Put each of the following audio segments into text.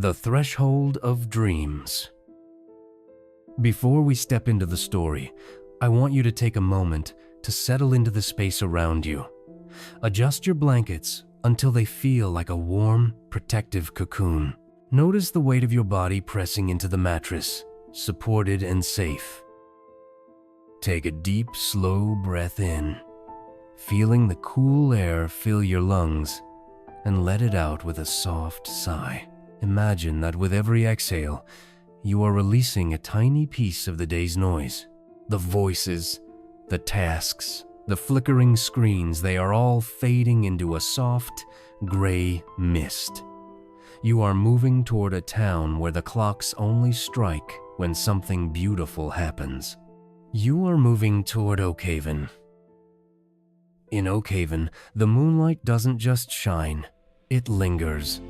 The Threshold of Dreams. Before we step into the story, I want you to take a moment to settle into the space around you. Adjust your blankets until they feel like a warm, protective cocoon. Notice the weight of your body pressing into the mattress, supported and safe. Take a deep, slow breath in, feeling the cool air fill your lungs, and let it out with a soft sigh. Imagine that with every exhale, you are releasing a tiny piece of the day's noise. The voices, the tasks, the flickering screens, they are all fading into a soft, gray mist. You are moving toward a town where the clocks only strike when something beautiful happens. You are moving toward Oakhaven. In Oakhaven, the moonlight doesn't just shine, it lingers.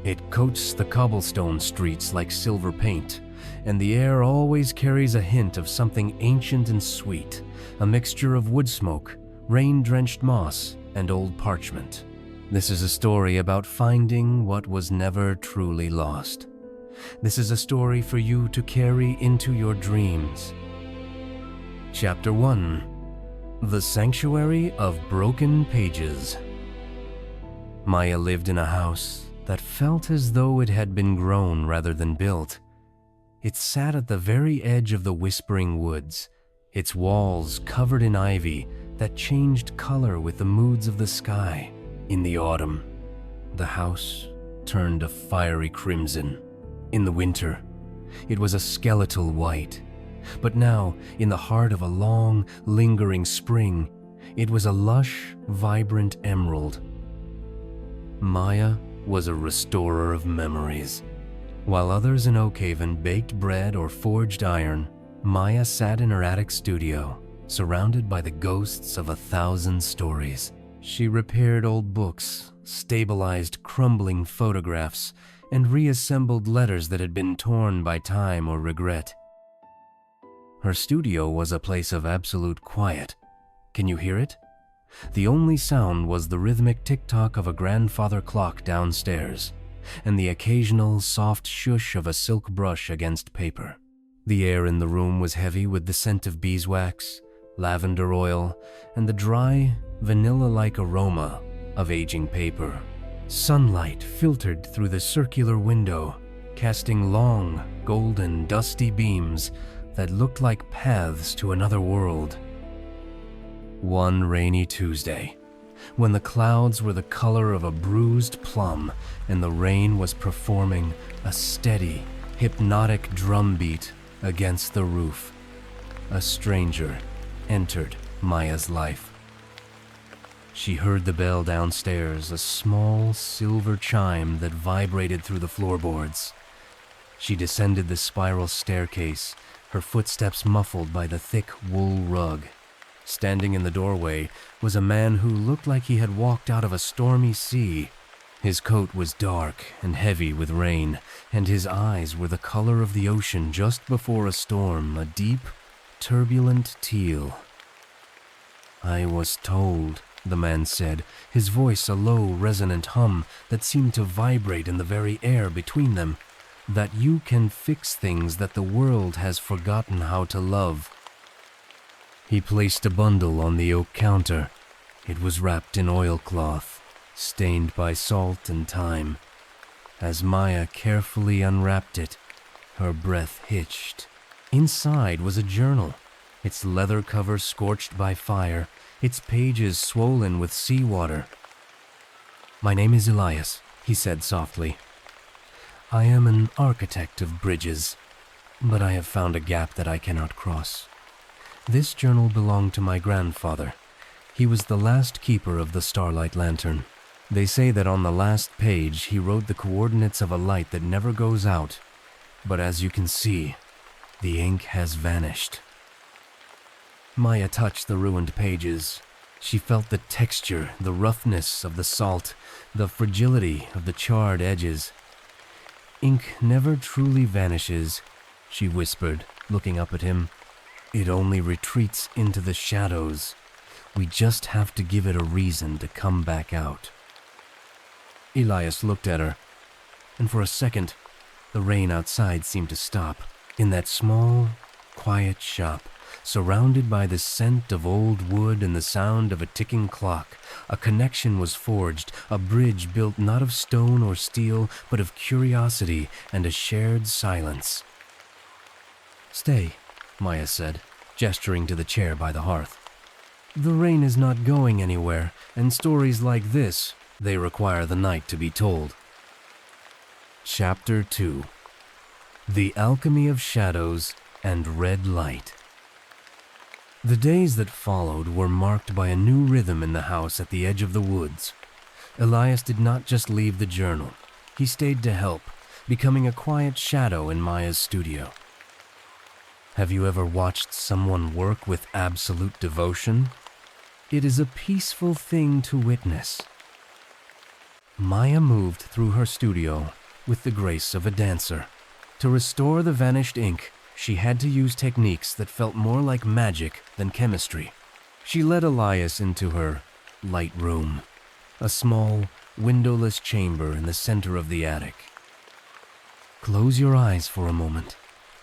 It coats the cobblestone streets like silver paint, and the air always carries a hint of something ancient and sweet, a mixture of wood smoke, rain-drenched moss, and old parchment. This is a story about finding what was never truly lost. This is a story for you to carry into your dreams. Chapter 1: The Sanctuary of Broken Pages. Maya lived in a house that felt as though it had been grown rather than built. It sat at the very edge of the whispering woods, its walls covered in ivy that changed color with the moods of the sky. In the autumn, the house turned a fiery crimson. In the winter, it was a skeletal white. But now, in the heart of a long, lingering spring, it was a lush, vibrant emerald. Maya was a restorer of memories. While others in Oakhaven baked bread or forged iron, Maya sat in her attic studio, surrounded by the ghosts of 1,000 stories. She repaired old books, stabilized crumbling photographs, and reassembled letters that had been torn by time or regret. Her studio was a place of absolute quiet. Can you hear it? The only sound was the rhythmic tick-tock of a grandfather clock downstairs, and the occasional soft shush of a silk brush against paper. The air in the room was heavy with the scent of beeswax, lavender oil, and the dry, vanilla-like aroma of aging paper. Sunlight filtered through the circular window, casting long, golden, dusty beams that looked like paths to another world. One rainy Tuesday, when the clouds were the color of a bruised plum and the rain was performing a steady, hypnotic drumbeat against the roof, a stranger entered Maya's life. She heard the bell downstairs, a small silver chime that vibrated through the floorboards. She descended the spiral staircase, her footsteps muffled by the thick wool rug. Standing in the doorway was a man who looked like he had walked out of a stormy sea. His coat was dark and heavy with rain, and his eyes were the color of the ocean just before a storm, a deep, turbulent teal. "I was told," the man said, his voice a low, resonant hum that seemed to vibrate in the very air between them, "that you can fix things that the world has forgotten how to love." He placed a bundle on the oak counter. It was wrapped in oilcloth, stained by salt and time. As Maya carefully unwrapped it, her breath hitched. Inside was a journal, its leather cover scorched by fire, its pages swollen with seawater. "My name is Elias," he said softly. "I am an architect of bridges, but I have found a gap that I cannot cross. This journal belonged to my grandfather. He was the last keeper of the Starlight Lantern. They say that on the last page he wrote the coordinates of a light that never goes out, but as you can see, the ink has vanished." Maya touched the ruined pages. She felt the texture, the roughness of the salt, the fragility of the charred edges. "Ink never truly vanishes," she whispered, looking up at him. "It only retreats into the shadows. We just have to give it a reason to come back out." Elias looked at her. and for a second, the rain outside seemed to stop. In that small, quiet shop, surrounded by the scent of old wood and the sound of a ticking clock, a connection was forged, a bridge built not of stone or steel, but of curiosity and a shared silence. "Stay," Maya said, gesturing to the chair by the hearth. "The rain is not going anywhere, and stories like this, they require the night to be told." Chapter 2. The Alchemy of Shadows and Red Light. The days that followed were marked by a new rhythm in the house at the edge of the woods. Elias did not just leave the journal. He stayed to help, becoming a quiet shadow in Maya's studio. Have you ever watched someone work with absolute devotion? It is a peaceful thing to witness. Maya moved through her studio with the grace of a dancer. To restore the vanished ink, she had to use techniques that felt more like magic than chemistry. She led Elias into her light room, a small, windowless chamber in the center of the attic. "Close your eyes for a moment,"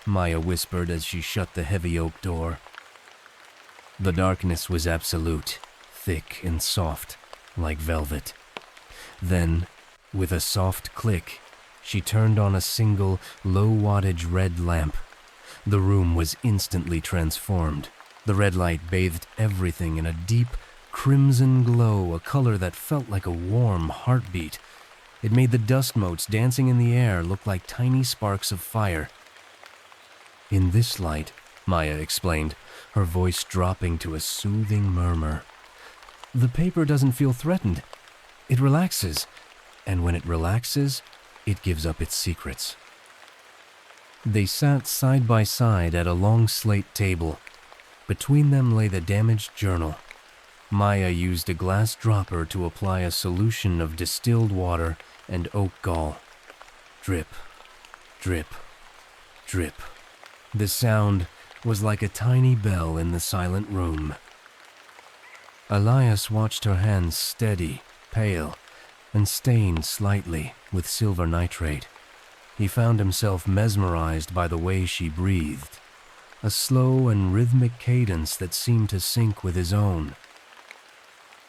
Maya whispered as she shut the heavy oak door. The darkness was absolute, thick and soft, like velvet. Then, with a soft click, she turned on a single, low-wattage red lamp. The room was instantly transformed. The red light bathed everything in a deep, crimson glow, a color that felt like a warm heartbeat. It made the dust motes dancing in the air look like tiny sparks of fire. "In this light," Maya explained, her voice dropping to a soothing murmur, "the paper doesn't feel threatened. It relaxes, and when it relaxes, it gives up its secrets." They sat side by side at a long slate table. Between them lay the damaged journal. Maya used a glass dropper to apply a solution of distilled water and oak gall. Drip, drip, drip. The sound was like a tiny bell in the silent room. Elias watched her hands steady, pale, and stained slightly with silver nitrate. He found himself mesmerized by the way she breathed, a slow and rhythmic cadence that seemed to sync with his own.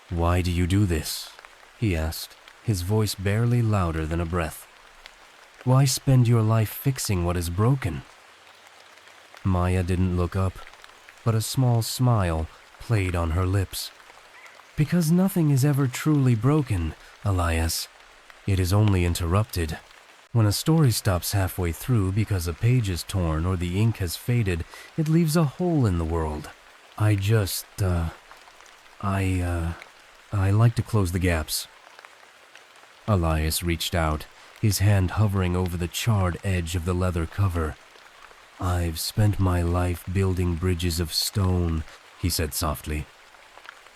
"Why do you do this?" he asked, his voice barely louder than a breath. "Why spend your life fixing what is broken?" Maya didn't look up, but a small smile played on her lips. "Because nothing is ever truly broken, Elias. It is only interrupted. When a story stops halfway through because a page is torn or the ink has faded, it leaves a hole in the world. I like to close the gaps." Elias reached out, his hand hovering over the charred edge of the leather cover. "I've spent my life building bridges of stone," he said softly.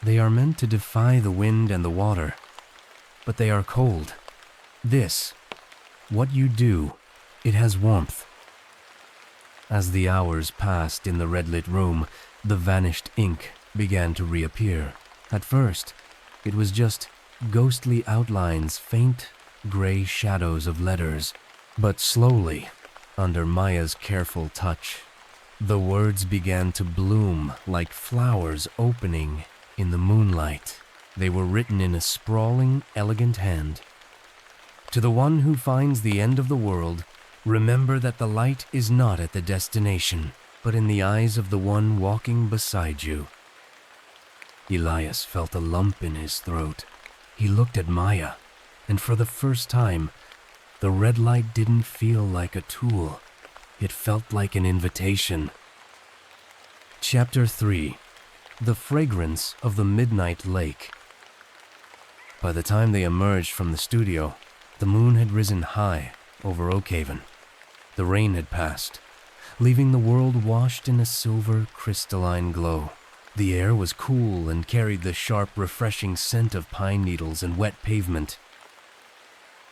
"They are meant to defy the wind and the water, but they are cold. This, what you do, it has warmth." As the hours passed in the red-lit room, the vanished ink began to reappear. At first, it was just ghostly outlines, faint, gray shadows of letters. But slowly, under Maya's careful touch, the words began to bloom like flowers opening in the moonlight. They were written in a sprawling, elegant hand. "To the one who finds the end of the world, remember that the light is not at the destination, but in the eyes of the one walking beside you." Elias felt a lump in his throat. He looked at Maya, and for the first time, the red light didn't feel like a tool. It felt like an invitation. Chapter 3. The Fragrance of the Midnight Lake. By the time they emerged from the studio, the moon had risen high over Oakhaven. The rain had passed, leaving the world washed in a silver, crystalline glow. The air was cool and carried the sharp, refreshing scent of pine needles and wet pavement.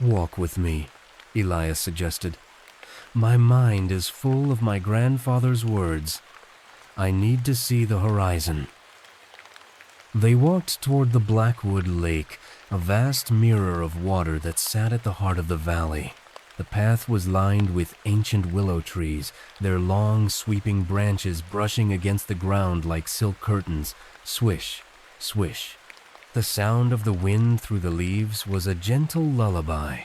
"Walk with me," Elias suggested. "My mind is full of my grandfather's words. I need to see the horizon." They walked toward the Blackwood Lake, a vast mirror of water that sat at the heart of the valley. The path was lined with ancient willow trees, their long, sweeping branches brushing against the ground like silk curtains. Swish, swish. The sound of the wind through the leaves was a gentle lullaby.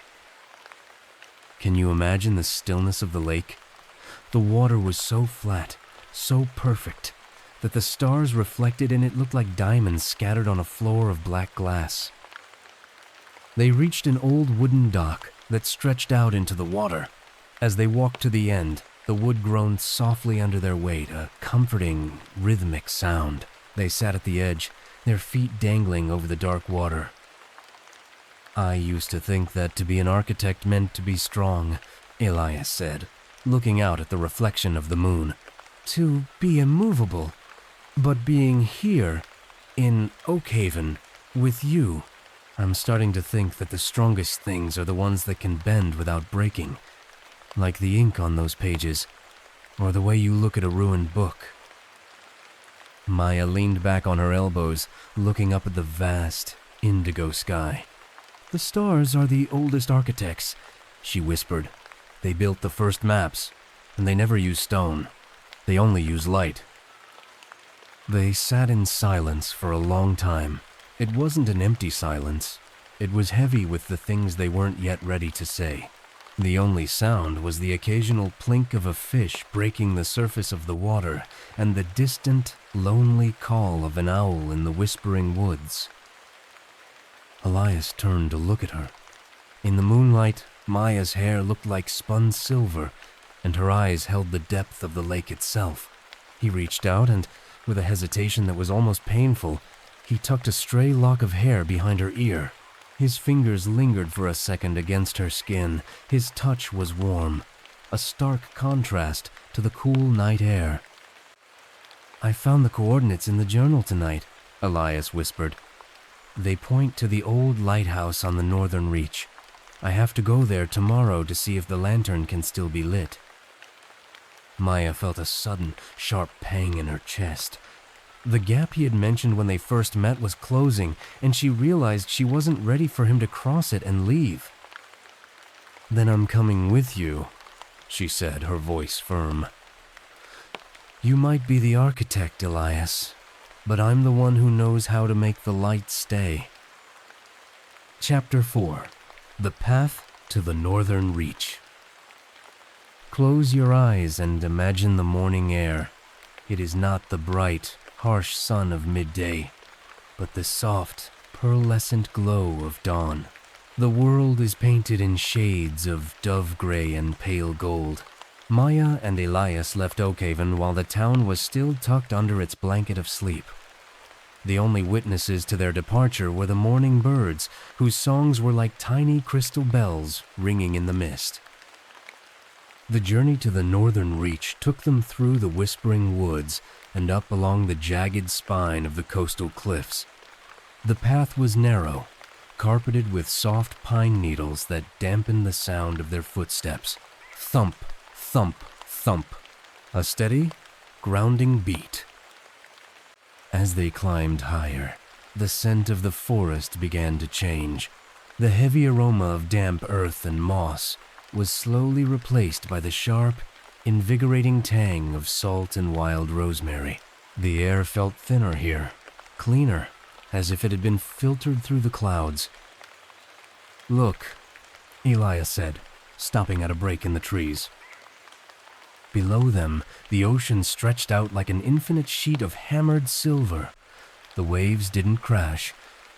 Can you imagine the stillness of the lake? The water was so flat, so perfect, that the stars reflected in it looked like diamonds scattered on a floor of black glass. They reached an old wooden dock that stretched out into the water. As they walked to the end, the wood groaned softly under their weight, a comforting, rhythmic sound. They sat at the edge, their feet dangling over the dark water. I used to think that to be an architect meant to be strong, Elias said, looking out at the reflection of the moon. To be immovable. But being here, in Oakhaven, with you, I'm starting to think that the strongest things are the ones that can bend without breaking, like the ink on those pages, or the way you look at a ruined book. Maya leaned back on her elbows, looking up at the vast, indigo sky. The stars are the oldest architects, she whispered. They built the first maps, and they never use stone. They only use light. They sat in silence for a long time. It wasn't an empty silence. It was heavy with the things they weren't yet ready to say. The only sound was the occasional plink of a fish breaking the surface of the water and the distant, lonely call of an owl in the whispering woods. Elias turned to look at her. In the moonlight, Maya's hair looked like spun silver, and her eyes held the depth of the lake itself. He reached out and, with a hesitation that was almost painful, he tucked a stray lock of hair behind her ear. His fingers lingered for a second against her skin. His touch was warm, a stark contrast to the cool night air. I found the coordinates in the journal tonight, Elias whispered. They point to the old lighthouse on the northern reach. I have to go there tomorrow to see if the lantern can still be lit. Maya felt a sudden, sharp pang in her chest. The gap he had mentioned when they first met was closing, and she realized she wasn't ready for him to cross it and leave. Then I'm coming with you, she said, her voice firm. You might be the architect, Elias, but I'm the one who knows how to make the light stay. Chapter 4. The Path to the Northern Reach. Close your eyes and imagine the morning air. It is not the bright, harsh sun of midday, but the soft, pearlescent glow of dawn. The world is painted in shades of dove gray and pale gold. Maya and Elias left Oakhaven while the town was still tucked under its blanket of sleep. The only witnesses to their departure were the morning birds, whose songs were like tiny crystal bells ringing in the mist. The journey to the northern reach took them through the whispering woods and up along the jagged spine of the coastal cliffs. The path was narrow, carpeted with soft pine needles that dampened the sound of their footsteps. Thump, thump, thump. A steady, grounding beat. As they climbed higher, the scent of the forest began to change. The heavy aroma of damp earth and moss was slowly replaced by the sharp, invigorating tang of salt and wild rosemary. The air felt thinner here, cleaner, as if it had been filtered through the clouds. Look, Elias said, stopping at a break in the trees. Below them, the ocean stretched out like an infinite sheet of hammered silver. The waves didn't crash.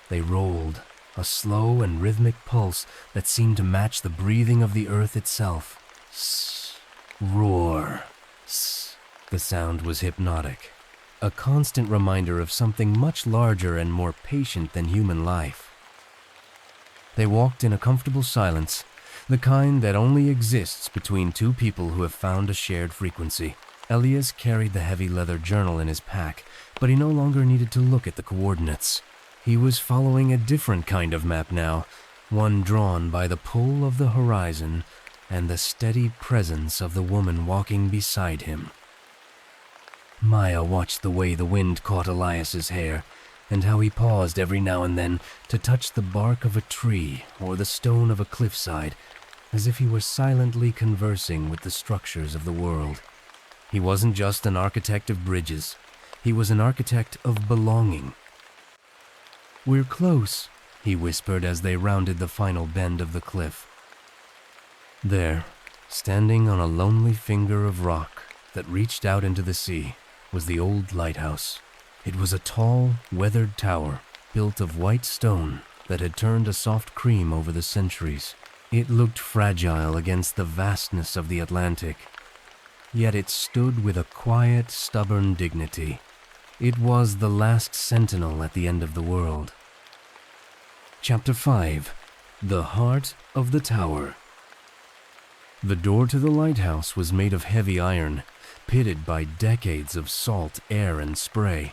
They rolled, a slow and rhythmic pulse that seemed to match the breathing of the earth itself. Sss, roar, sss. The sound was hypnotic, a constant reminder of something much larger and more patient than human life. They walked in a comfortable silence, the kind that only exists between two people who have found a shared frequency. Elias carried the heavy leather journal in his pack, but he no longer needed to look at the coordinates. He was following a different kind of map now, one drawn by the pull of the horizon and the steady presence of the woman walking beside him. Maya watched the way the wind caught Elias's hair, and how he paused every now and then to touch the bark of a tree or the stone of a cliffside, as if he were silently conversing with the structures of the world. He wasn't just an architect of bridges. He was an architect of belonging. "We're close," he whispered as they rounded the final bend of the cliff. There, standing on a lonely finger of rock that reached out into the sea, was the old lighthouse. It was a tall, weathered tower built of white stone that had turned a soft cream over the centuries. It looked fragile against the vastness of the Atlantic, yet it stood with a quiet, stubborn dignity. It was the last sentinel at the end of the world. Chapter 5. The Heart of the Tower. The door to the lighthouse was made of heavy iron, pitted by decades of salt, air, and spray.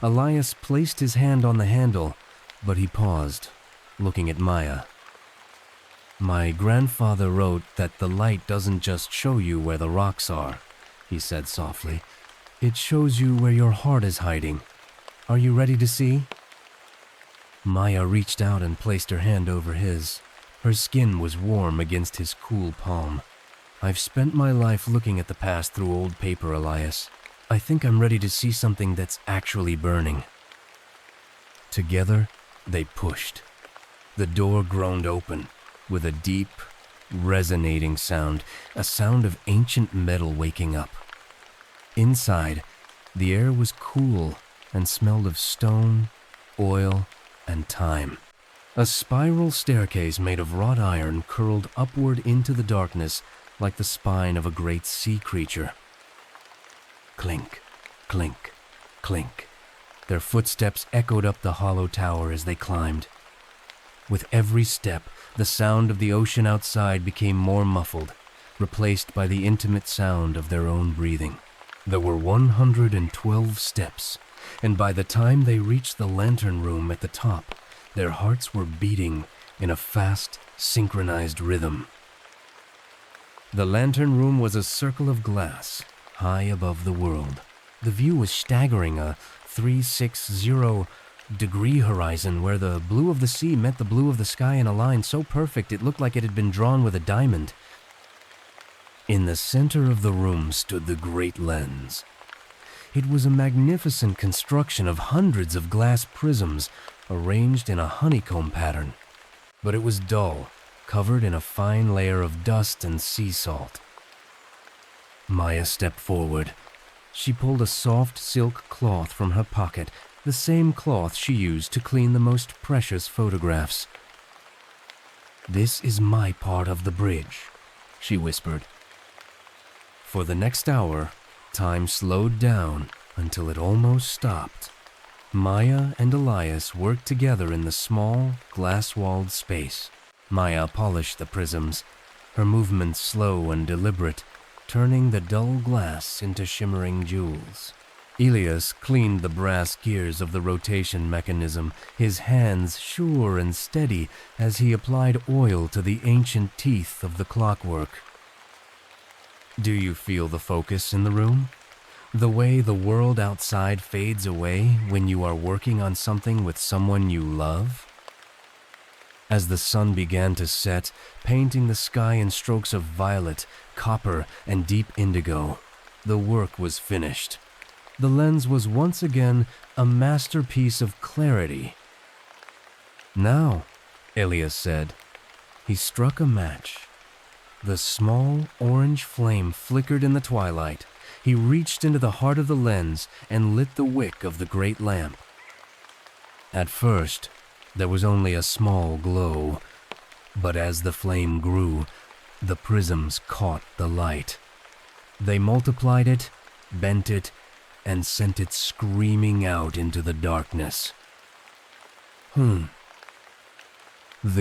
Elias placed his hand on the handle, but he paused, looking at Maya. "My grandfather wrote that the light doesn't just show you where the rocks are," he said softly. "It shows you where your heart is hiding. Are you ready to see?" Maya reached out and placed her hand over his. Her skin was warm against his cool palm. "I've spent my life looking at the past through old paper, Elias. I think I'm ready to see something that's actually burning." Together, they pushed. The door groaned open with a deep, resonating sound, a sound of ancient metal waking up. Inside, the air was cool and smelled of stone, oil, and time. A spiral staircase made of wrought iron curled upward into the darkness like the spine of a great sea creature. Clink, clink, clink. Their footsteps echoed up the hollow tower as they climbed. With every step, the sound of the ocean outside became more muffled, replaced by the intimate sound of their own breathing. There were 112 steps, and by the time they reached the lantern room at the top, their hearts were beating in a fast, synchronized rhythm. The lantern room was a circle of glass, high above the world. The view was staggering, a 360-degree horizon where the blue of the sea met the blue of the sky in a line so perfect it looked like it had been drawn with a diamond. In the center of the room stood the great lens. It was a magnificent construction of hundreds of glass prisms arranged in a honeycomb pattern, but it was dull, covered in a fine layer of dust and sea salt. Maya stepped forward. She pulled a soft silk cloth from her pocket, the same cloth she used to clean the most precious photographs. "This is my part of the bridge," she whispered. For the next hour, time slowed down until it almost stopped. Maya and Elias worked together in the small, glass-walled space. Maya polished the prisms, her movements slow and deliberate, turning the dull glass into shimmering jewels. Elias cleaned the brass gears of the rotation mechanism, his hands sure and steady as he applied oil to the ancient teeth of the clockwork. "Do you feel the focus in the room? The way the world outside fades away when you are working on something with someone you love?" As the sun began to set, painting the sky in strokes of violet, copper, and deep indigo, the work was finished. The lens was once again a masterpiece of clarity. "Now," Elias said. He struck a match. The small orange flame flickered in the twilight. He reached into the heart of the lens and lit the wick of the great lamp. At first, there was only a small glow, but as the flame grew, the prisms caught the light. They multiplied it, bent it, and sent it screaming out into the darkness. The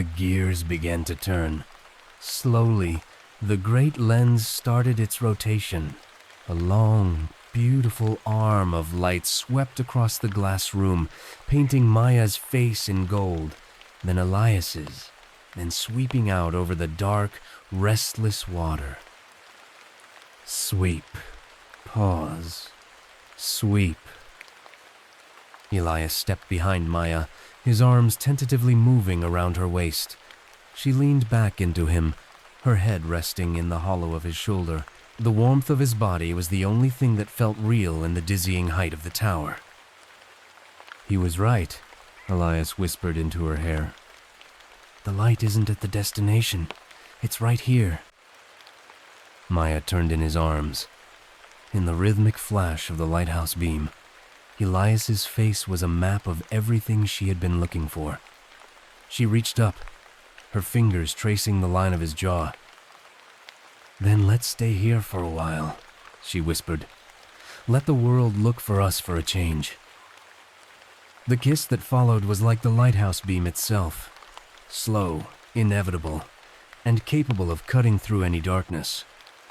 gears began to turn. Slowly, the great lens started its rotation. A long, beautiful arm of light swept across the glass room, painting Maya's face in gold, then Elias's, then sweeping out over the dark, restless water. Sweep, pause, sweep. Elias stepped behind Maya, his arms tentatively moving around her waist. She leaned back into him, her head resting in the hollow of his shoulder. The warmth of his body was the only thing that felt real in the dizzying height of the tower. "He was right," Elias whispered into her hair. "The light isn't at the destination. It's right here." Maya turned in his arms. In the rhythmic flash of the lighthouse beam, Elias's face was a map of everything she had been looking for. She reached up, her fingers tracing the line of his jaw. "Then let's stay here for a while," she whispered. "Let the world look for us for a change." The kiss that followed was like the lighthouse beam itself, slow, inevitable, and capable of cutting through any darkness.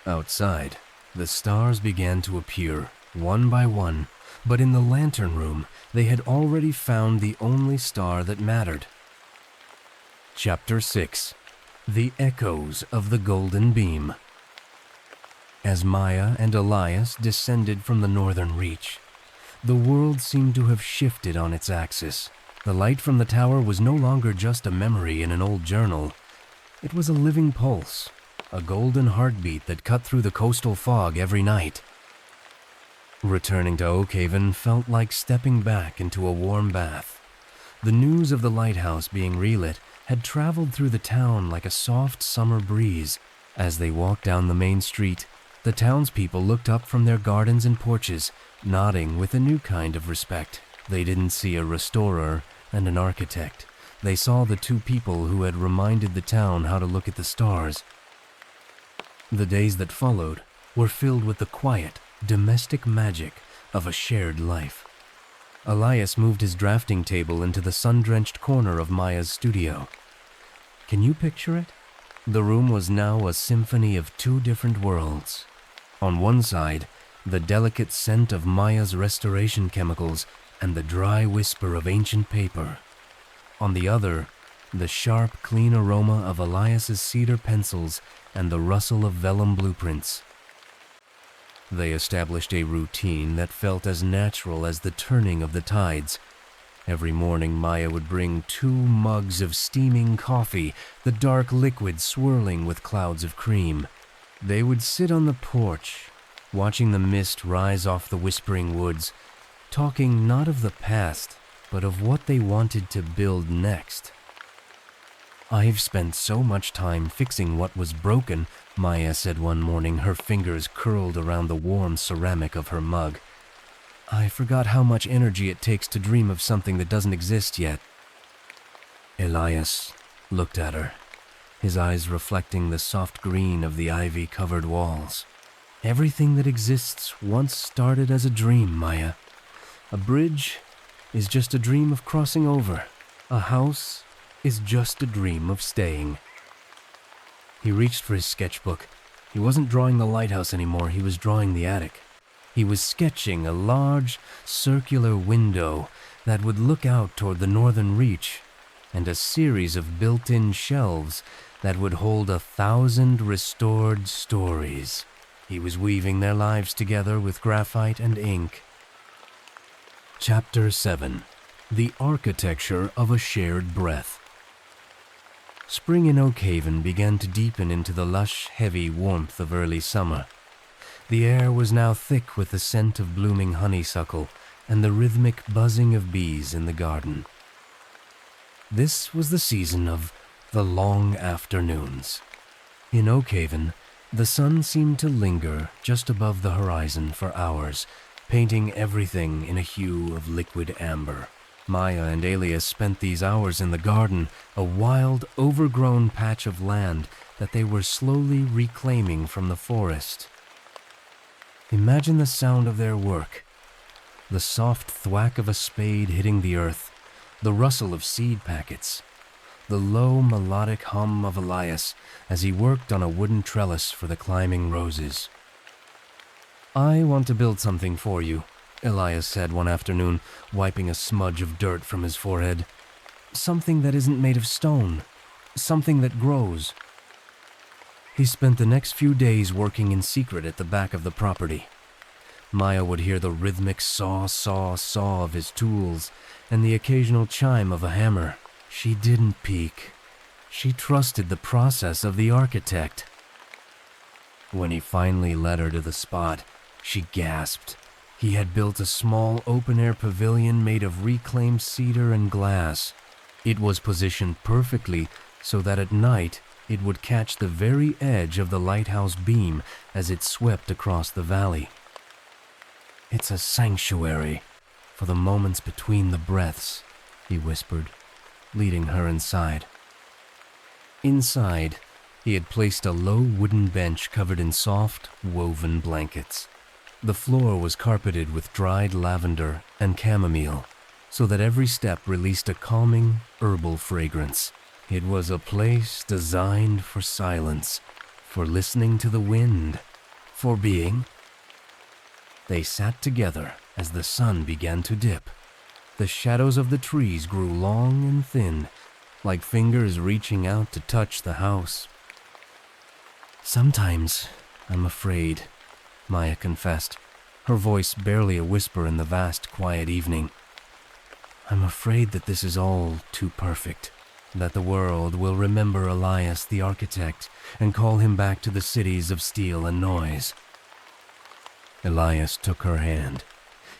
Outside, the stars began to appear, one by one, but in the lantern room, they had already found the only star that mattered. Chapter 6. The Echoes of the Golden Beam. As Maya and Elias descended from the northern reach, the world seemed to have shifted on its axis. The light from the tower was no longer just a memory in an old journal. It was a living pulse, a golden heartbeat that cut through the coastal fog every night. Returning to Oakhaven felt like stepping back into a warm bath. The news of the lighthouse being relit had traveled through the town like a soft summer breeze. As they walked down the main street, the townspeople looked up from their gardens and porches, nodding with a new kind of respect. They didn't see a restorer and an architect. They saw the two people who had reminded the town how to look at the stars. The days that followed were filled with the quiet, domestic magic of a shared life. Elias moved his drafting table into the sun-drenched corner of Maya's studio. Can you picture it? The room was now a symphony of two different worlds. On one side, the delicate scent of Maya's restoration chemicals and the dry whisper of ancient paper. On the other, the sharp, clean aroma of Elias's cedar pencils and the rustle of vellum blueprints. They established a routine that felt as natural as the turning of the tides. Every morning, Maya would bring 2 mugs of steaming coffee, the dark liquid swirling with clouds of cream. They would sit on the porch, watching the mist rise off the whispering woods, talking not of the past, but of what they wanted to build next. "I've spent so much time fixing what was broken," Maya said one morning, her fingers curled around the warm ceramic of her mug. "I forgot how much energy it takes to dream of something that doesn't exist yet." Elias looked at her, his eyes reflecting the soft green of the ivy-covered walls. "Everything that exists once started as a dream, Maya. A bridge is just a dream of crossing over. A house is just a dream of staying." He reached for his sketchbook. He wasn't drawing the lighthouse anymore, he was drawing the attic. He was sketching a large, circular window that would look out toward the northern reach, and a series of built-in shelves that would hold 1,000 restored stories. He was weaving their lives together with graphite and ink. Chapter 7. The Architecture of a Shared Breath. Spring in Oakhaven began to deepen into the lush, heavy warmth of early summer. The air was now thick with the scent of blooming honeysuckle and the rhythmic buzzing of bees in the garden. This was the season of the long afternoons. In Oakhaven, the sun seemed to linger just above the horizon for hours, painting everything in a hue of liquid amber. Maya and Elias spent these hours in the garden, a wild, overgrown patch of land that they were slowly reclaiming from the forest. Imagine the sound of their work, the soft thwack of a spade hitting the earth, the rustle of seed packets, the low melodic hum of Elias as he worked on a wooden trellis for the climbing roses. "I want to build something for you," Elias said one afternoon, wiping a smudge of dirt from his forehead. "Something that isn't made of stone, something that grows." He spent the next few days working in secret at the back of the property. Maya would hear the rhythmic saw, saw, saw of his tools and the occasional chime of a hammer. She didn't peek. She trusted the process of the architect. When he finally led her to the spot, she gasped. He had built a small open-air pavilion made of reclaimed cedar and glass. It was positioned perfectly so that at night it would catch the very edge of the lighthouse beam as it swept across the valley. "It's a sanctuary for the moments between the breaths," he whispered, leading her inside. Inside, he had placed a low wooden bench covered in soft, woven blankets. The floor was carpeted with dried lavender and chamomile, so that every step released a calming, herbal fragrance. It was a place designed for silence, for listening to the wind, for being. They sat together as the sun began to dip. The shadows of the trees grew long and thin, like fingers reaching out to touch the house. "Sometimes I'm afraid," Maya confessed, her voice barely a whisper in the vast, quiet evening. "I'm afraid that this is all too perfect, that the world will remember Elias the architect and call him back to the cities of steel and noise." Elias took her hand,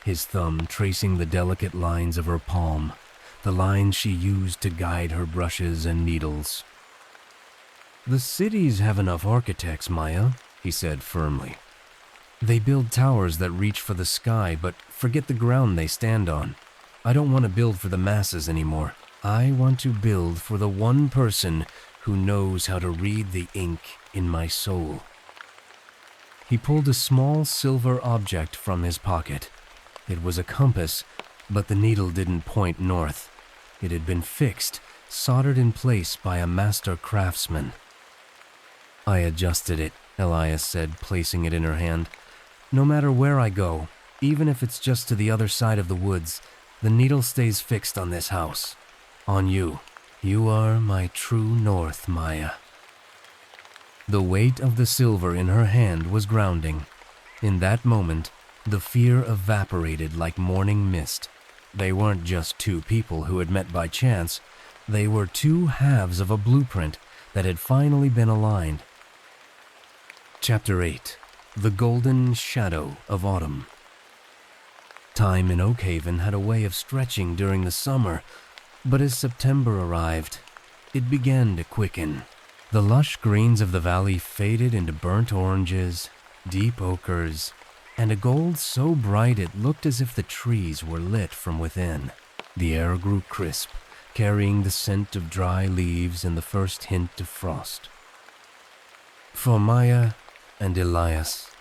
his thumb tracing the delicate lines of her palm, the lines she used to guide her brushes and needles. "The cities have enough architects, Maya," he said firmly. "They build towers that reach for the sky, but forget the ground they stand on. I don't want to build for the masses anymore. I want to build for the one person who knows how to read the ink in my soul." He pulled a small silver object from his pocket. It was a compass, but the needle didn't point north. It had been fixed, soldered in place by a master craftsman. "I adjusted it," Elias said, placing it in her hand. "No matter where I go, even if it's just to the other side of the woods, the needle stays fixed on this house. On you. You are my true north, Maya." The weight of the silver in her hand was grounding. In that moment, the fear evaporated like morning mist. They weren't just two people who had met by chance. They were two halves of a blueprint that had finally been aligned. Chapter 8. The Golden Shadow of Autumn. Time in Oakhaven had a way of stretching during the summer, but as September arrived, it began to quicken. The lush greens of the valley faded into burnt oranges, deep ochres, and a gold so bright it looked as if the trees were lit from within. The air grew crisp, carrying the scent of dry leaves and the first hint of frost. For Maya and Elias,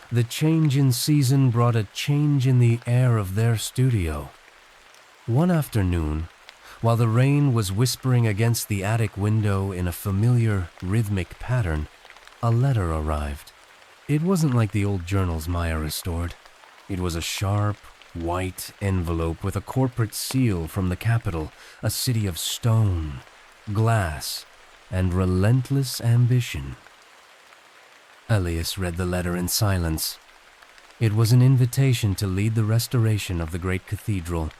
the change in season brought a change in the air of their studio. One afternoon, while the rain was whispering against the attic window in a familiar, rhythmic pattern, a letter arrived. It wasn't like the old journals Maya restored. It was a sharp, white envelope with a corporate seal from the capital, a city of stone, glass, and relentless ambition. Elias read the letter in silence. It was an invitation to lead the restoration of the great cathedral,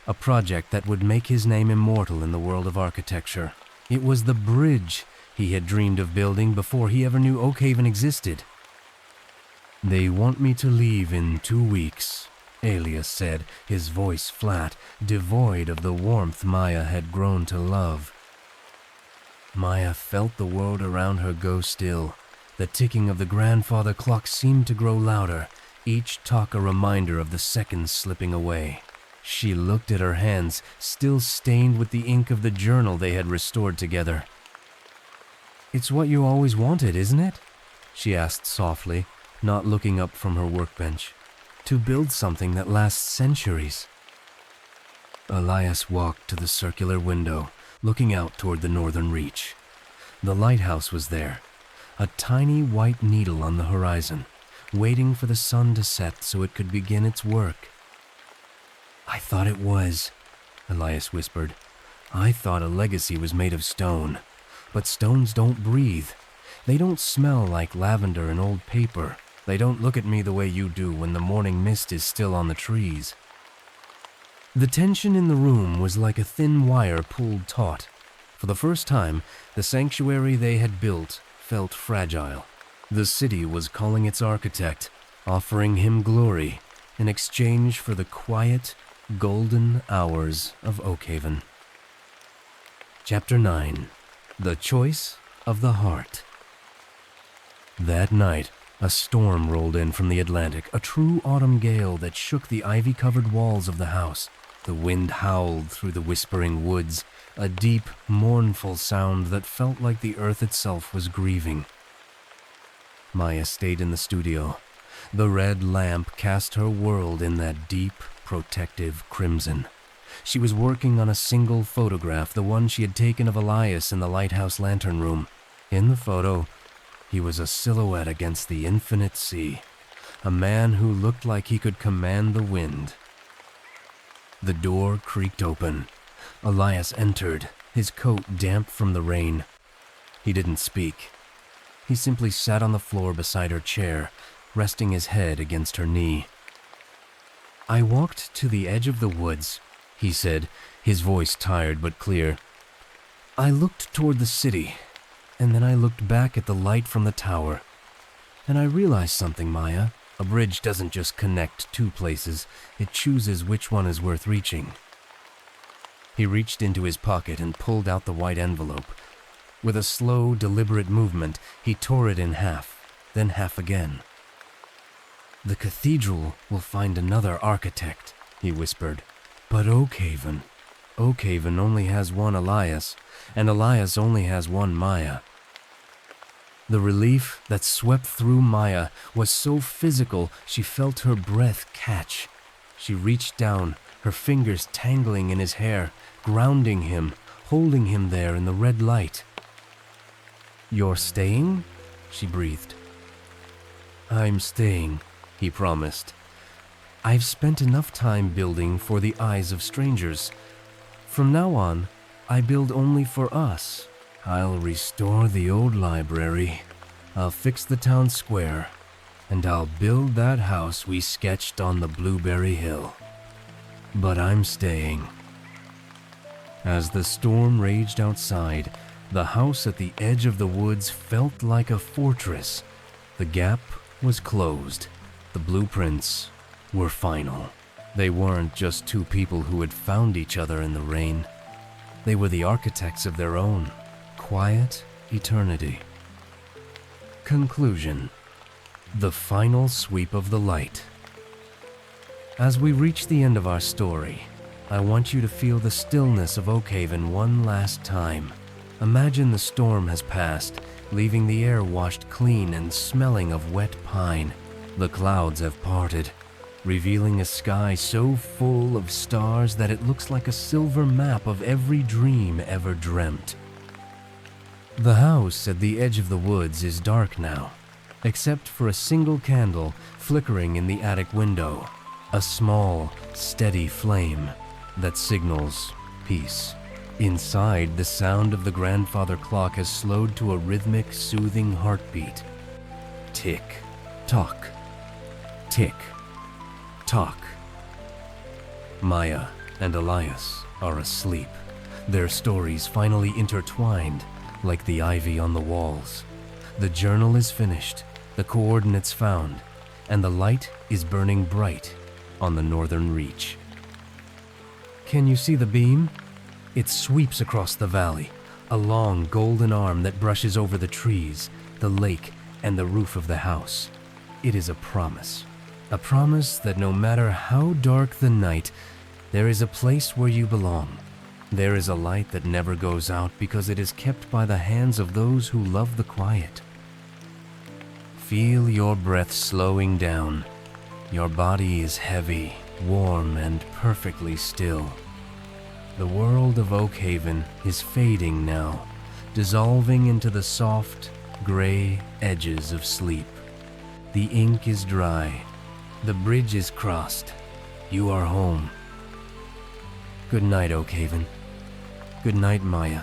a project that would make his name immortal in the world of architecture. It was the bridge he had dreamed of building before he ever knew Oakhaven existed. "They want me to leave in 2 weeks," Elias said, his voice flat, devoid of the warmth Maya had grown to love. Maya felt the world around her go still. The ticking of the grandfather clock seemed to grow louder, each talk a reminder of the seconds slipping away. She looked at her hands, still stained with the ink of the journal they had restored together. "It's what you always wanted, isn't it?" she asked softly, not looking up from her workbench. "To build something that lasts centuries." Elias walked to the circular window, looking out toward the northern reach. The lighthouse was there, a tiny white needle on the horizon, waiting for the sun to set so it could begin its work. "I thought it was," Elias whispered. "I thought a legacy was made of stone. But stones don't breathe. They don't smell like lavender and old paper. They don't look at me the way you do when the morning mist is still on the trees." The tension in the room was like a thin wire pulled taut. For the first time, the sanctuary they had built felt fragile. The city was calling its architect, offering him glory in exchange for the quiet, golden hours of Oakhaven. Chapter 9. The Choice of the Heart. That night, a storm rolled in from the Atlantic, a true autumn gale that shook the ivy-covered walls of the house. The wind howled through the whispering woods, a deep, mournful sound that felt like the earth itself was grieving. Maya stayed in the studio. The red lamp cast her world in that deep, protective crimson. She was working on a single photograph, the one she had taken of Elias in the lighthouse lantern room. In the photo, he was a silhouette against the infinite sea, a man who looked like he could command the wind. The door creaked open. Elias entered, his coat damp from the rain. He didn't speak. He simply sat on the floor beside her chair, resting his head against her knee. "I walked to the edge of the woods," he said, his voice tired but clear. "I looked toward the city, and then I looked back at the light from the tower. And I realized something, Maya. A bridge doesn't just connect two places, it chooses which one is worth reaching." He reached into his pocket and pulled out the white envelope. With a slow, deliberate movement, he tore it in half, then half again. "The cathedral will find another architect," he whispered. "But Oakhaven only has one Elias, and Elias only has one Maya." The relief that swept through Maya was so physical she felt her breath catch. She reached down, her fingers tangling in his hair, grounding him, holding him there in the red light. "You're staying?" she breathed. "I'm staying," he promised. "I've spent enough time building for the eyes of strangers. From now on, I build only for us. I'll restore the old library, I'll fix the town square, and I'll build that house we sketched on the Blueberry Hill. But I'm staying." As the storm raged outside, the house at the edge of the woods felt like a fortress. The gap was closed. The blueprints were final. They weren't just two people who had found each other in the rain. They were the architects of their own quiet eternity. Conclusion. The final sweep of the light. As we reach the end of our story, I want you to feel the stillness of Oakhaven one last time. Imagine the storm has passed, leaving the air washed clean and smelling of wet pine. The clouds have parted, revealing a sky so full of stars that it looks like a silver map of every dream ever dreamt. The house at the edge of the woods is dark now, except for a single candle flickering in the attic window, a small, steady flame that signals peace. Inside, the sound of the grandfather clock has slowed to a rhythmic, soothing heartbeat. Tick, tock, tick, tock. Maya and Elias are asleep, their stories finally intertwined like the ivy on the walls. The journal is finished, the coordinates found, and the light is burning bright on the northern reach. Can you see the beam? It sweeps across the valley, a long golden arm that brushes over the trees, the lake, and the roof of the house. It is a promise that no matter how dark the night, there is a place where you belong. There is a light that never goes out because it is kept by the hands of those who love the quiet. Feel your breath slowing down. Your body is heavy, warm, and perfectly still. The world of Oakhaven is fading now, dissolving into the soft, gray edges of sleep. The ink is dry. The bridge is crossed. You are home. Good night, Oakhaven. Good night, Maya.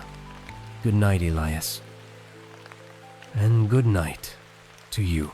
Good night, Elias. And good night to you.